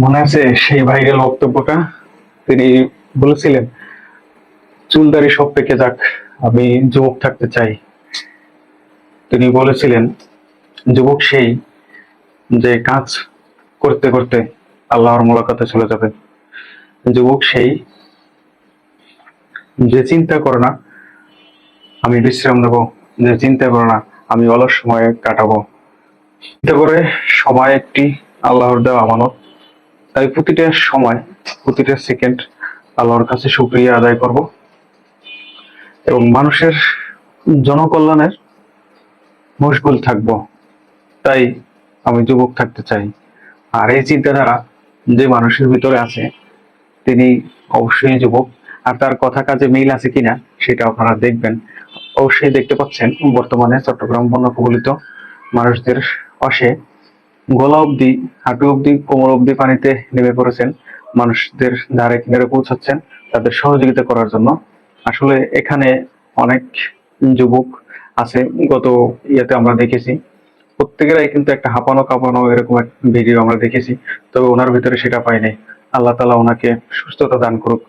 মনে আছে সেই ভাইরাল বক্তব্যটা? তিনি বলেছিলেন, চুলদারি সব পেকে যাক, আমি যুবক থাকতে চাই। তিনি বলেছিলেন, যুবক সেই যে কাজ করতে করতে আল্লাহর মোলাকাতে চলে যাবে। যুবক সেই যে চিন্তা করে না আমি বিশ্রাম নেব, যে চিন্তা করে না আমি অলস সময় কাটাবো। চিন্তা করে সময় একটি আল্লাহর দেওয়া আমানত। তাই প্রতিটা সময়, প্রতিটা সেকেন্ড আল্লাহর কাছে শুকরিয়া আদায় করব এবং মানুষের জনকল্যাণের মশগুল থাকব। তাই আমি যুবক থাকতে চাই। আর এই চিন্তাধারা যে মানুষের ভিতরে আছে তিনি অবশ্যই যুবক। আর তার কথা কাজে মিল আছে কিনা সেটা আপনারা দেখবেন। অবশ্যই দেখতে পাচ্ছেন বর্তমানে চট্টগ্রাম বন্যা কবলিত মানুষদের পাশে গলা অবধি, হাঁটু অবধি, কোমর অবধি পানিতে নেমে পড়েছেন। মানুষদের ধারে কিনারে পৌঁছাচ্ছেন তাদের সহযোগিতা করার জন্য। আসলে এখানে অনেক যুবক আছে, গত ইয়েতে আমরা দেখেছি প্রত্যেকেরাই কিন্তু একটা হাঁপানো কাঁপানো এরকম একটা ভিডিও আমরা দেখেছি। তবে ওনার ভিতরে সেটা পাই নাই। আল্লাহ তাআলা ওনাকে সুস্থতা দান করুক।